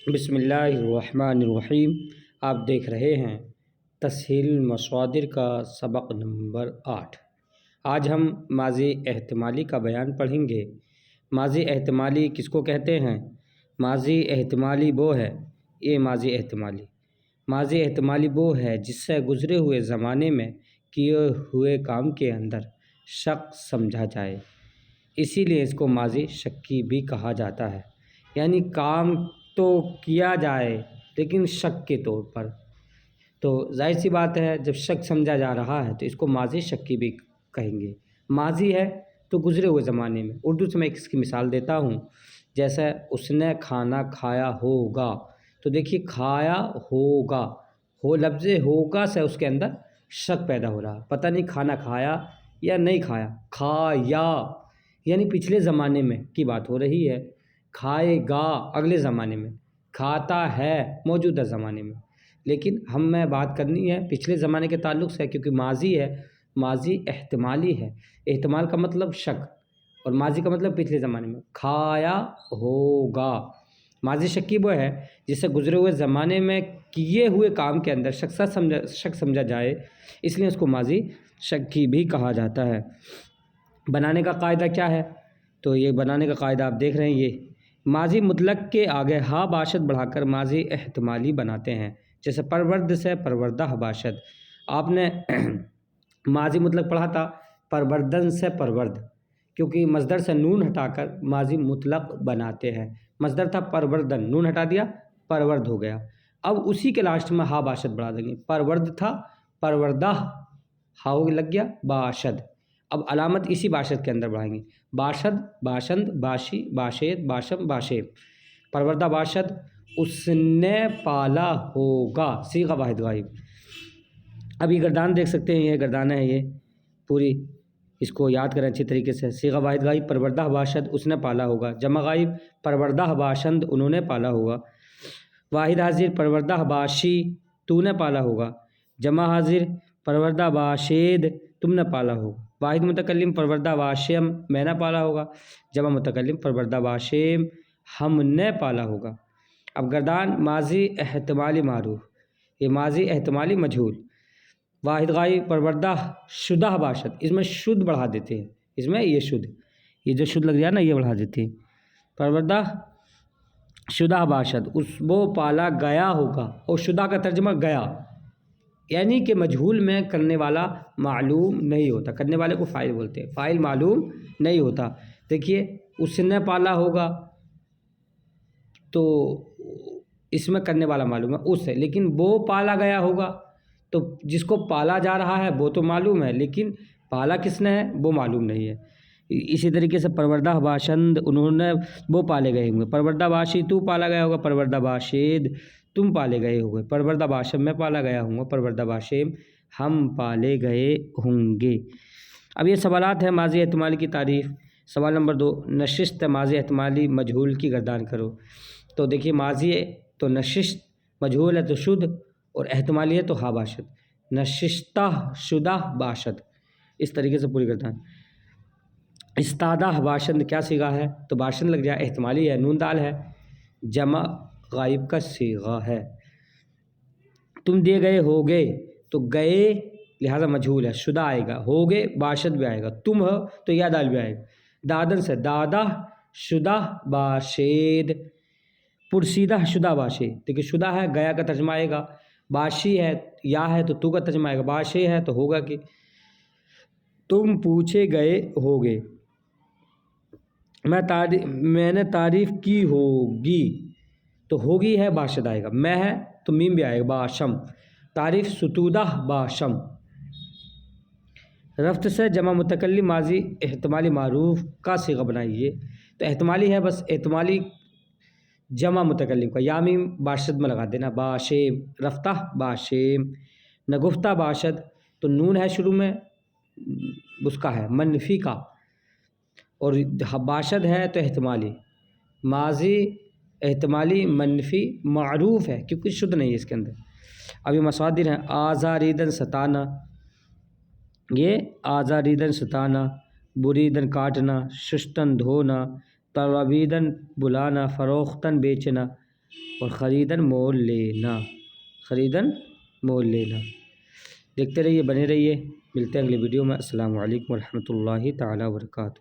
بسم اللہ الرحمن الرحیم۔ آپ دیکھ رہے ہیں تسہیل المصادر کا سبق نمبر 8۔ آج ہم ماضی احتمالی کا بیان پڑھیں گے۔ ماضی احتمالی کس کو کہتے ہیں؟ ماضی احتمالی وہ ہے ماضی احتمالی وہ ہے جس سے گزرے ہوئے زمانے میں کیے ہوئے کام کے اندر شک سمجھا جائے، اسی لیے اس کو ماضی شکی بھی کہا جاتا ہے۔ یعنی کام تو کیا جائے لیکن شک کے طور پر، تو ظاہر سی بات ہے جب شک سمجھا جا رہا ہے تو اس کو ماضی شکی بھی کہیں گے۔ ماضی ہے تو گزرے ہوئے زمانے میں۔ اردو سے میں اس کی مثال دیتا ہوں، جیسے اس نے کھانا کھایا ہوگا، تو دیکھیے کھایا ہوگا، ہو لفظ ہوگا سے اس کے اندر شک پیدا ہو رہا، پتہ نہیں کھانا کھایا یا نہیں کھایا، کھایا یعنی پچھلے زمانے میں کی بات ہو رہی ہے، کھائے گا اگلے زمانے میں، کھاتا ہے موجودہ زمانے میں۔ لیکن ہمیں بات کرنی ہے پچھلے زمانے کے تعلق سے، کیونکہ ماضی ہے، ماضی احتمالی ہے۔ احتمال کا مطلب شک اور ماضی کا مطلب پچھلے زمانے میں۔ کھایا ہوگا، ماضی شکی وہ ہے جس سے گزرے ہوئے زمانے میں کیے ہوئے کام کے اندر شک سمجھا جائے، اس لیے اس کو ماضی شکی بھی کہا جاتا ہے۔ بنانے کا قاعدہ کیا ہے؟ تو یہ بنانے کا قاعدہ آپ دیکھ رہے ہیں، یہ ماضی مطلق کے آگے ہا باشد بڑھا کر ماضی احتمالی بناتے ہیں۔ جیسے پرورد سے پروردہ باشد، آپ نے ماضی مطلق پڑھا تھا پروردن سے پرورد، کیونکہ مصدر سے نون ہٹا کر ماضی مطلق بناتے ہیں۔ مصدر تھا پروردن، نون ہٹا دیا پرورد ہو گیا۔ اب اسی کے لاسٹ میں ہا باشد بڑھا دیں گے، پرورد تھا پروردہ، ہاؤ لگ گیا باشد، اب علامت اسی باشد کے اندر بڑھائیں گے، باشد، باشند، باشی، باشید، باشم، باشیب۔ پروردہ باشد اس نے پالا ہوگا، صیغہ واحد غائب۔ اب یہ گردان دیکھ سکتے ہیں، یہ گردانہ ہے، یہ پوری اس کو یاد کریں اچھی طریقے سے۔ صیغہ واحد غائب پروردہ باشد اس نے پالا ہوگا، جمع غائب پروردہ باشند انہوں نے پالا ہوگا، واحد حاضر پروردہ باشی تو نے پالا ہوگا، جمع حاضر پروردہ باشید تم نے پالا ہوگا، واحد متکلم پروردہ باشم میں نے پالا ہوگا، جمع متکلم پروردہ باشم ہم نے پالا ہوگا۔ اب گردان ماضی احتمالی معروف، یہ ماضی احتمالی مجہول، واحد غائب پروردہ شدہ باشد، اس میں شد بڑھا دیتے ہیں، اس میں یہ شد، یہ جو شد لگ جائے نا یہ بڑھا دیتے ہیں، پروردہ شدہ باشد اس وہ پالا گیا ہوگا، اور شدہ کا ترجمہ گیا، یعنی کہ مجہول میں کرنے والا معلوم نہیں ہوتا، کرنے والے کو فاعل بولتے ہیں، فاعل معلوم نہیں ہوتا۔ دیکھیے اس نے پالا ہوگا تو اس میں کرنے والا معلوم ہے اس ہے، لیکن وہ پالا گیا ہوگا تو جس کو پالا جا رہا ہے وہ تو معلوم ہے، لیکن پالا کس نے ہے وہ معلوم نہیں ہے۔ اسی طریقے سے پروردہ باشند انہوں نے وہ پالے گئے ہوں گے، پروردہ باشی تو پالا گیا ہوگا، پروردہ باشید تم پالے گئے ہوگے، پروردہ باشم میں پالا گیا ہوں گا، پروردہ باشم ہم پالے گئے ہوں گے۔ اب یہ سوالات ہیں ماضی احتمالی کی تعریف۔ سوال نمبر 2، نشست ماضی احتمالی مجہول کی گردان کرو۔ تو دیکھیے ماضی ہے تو نشست، مجہول ہے تو شد، اور احتمالی ہے تو ہا باشد، نشستہ شدہ باشد، اس طریقے سے پوری گردان۔ استادہ باشند کیا صیغہ ہے؟ تو باشند لگ جائے، احتمالی ہے، نون دال ہے، جمع غائب کا صیغہ ہے۔ تم دیے گئے ہوگے، تو گئے لہذا مجہول ہے، شدہ آئے گا، ہوگے باشد بھی آئے گا، تم ہو تو یا دال بھی آئے گا۔ دادن سے دادہ شدہ باشید، پرسیدہ شدہ باشی، دیکھیے شدہ ہے گیا کا ترجمہ آئے گا، باشی ہے یا ہے تو تو کا ترجمہ آئے گا، باشی ہے تو ہوگا کہ تم پوچھے گئے ہوگے۔ میں نے تعریف کی ہوگی، تو ہوگی ہے باشد آئے گا، میں ہے تو میم بھی آئے گا، باشم، تعریف ستودہ باشم۔ رفت سے جمع متکلم ماضی احتمالی معروف کا صیغہ بنائیے، تو احتمالی ہے بس احتمالی جمع متکلم کا یا میم باشد میں لگا دینا، باشیم، رفتہ باشیم، نگفتہ باشد، تو نون ہے شروع میں اس کا ہے منفی کا، اور باشد ہے تو احتمالی، ماضی احتمالی منفی معروف ہے کیونکہ شد نہیں ہے اس کے اندر۔ اب یہ مصادر ہیں، آزاریدن ستانا، یہ آزاریدن ستانا، بریدن کاٹنا، ششتن دھونا، طلبیدن بلانا، فروختن بیچنا، اور خریدن مول لینا، خریدن مول لینا۔ دیکھتے رہیے، بنے رہیے، ملتے ہیں اگلی ویڈیو میں۔ السلام علیکم ورحمۃ اللہ تعالیٰ وبرکاتہ۔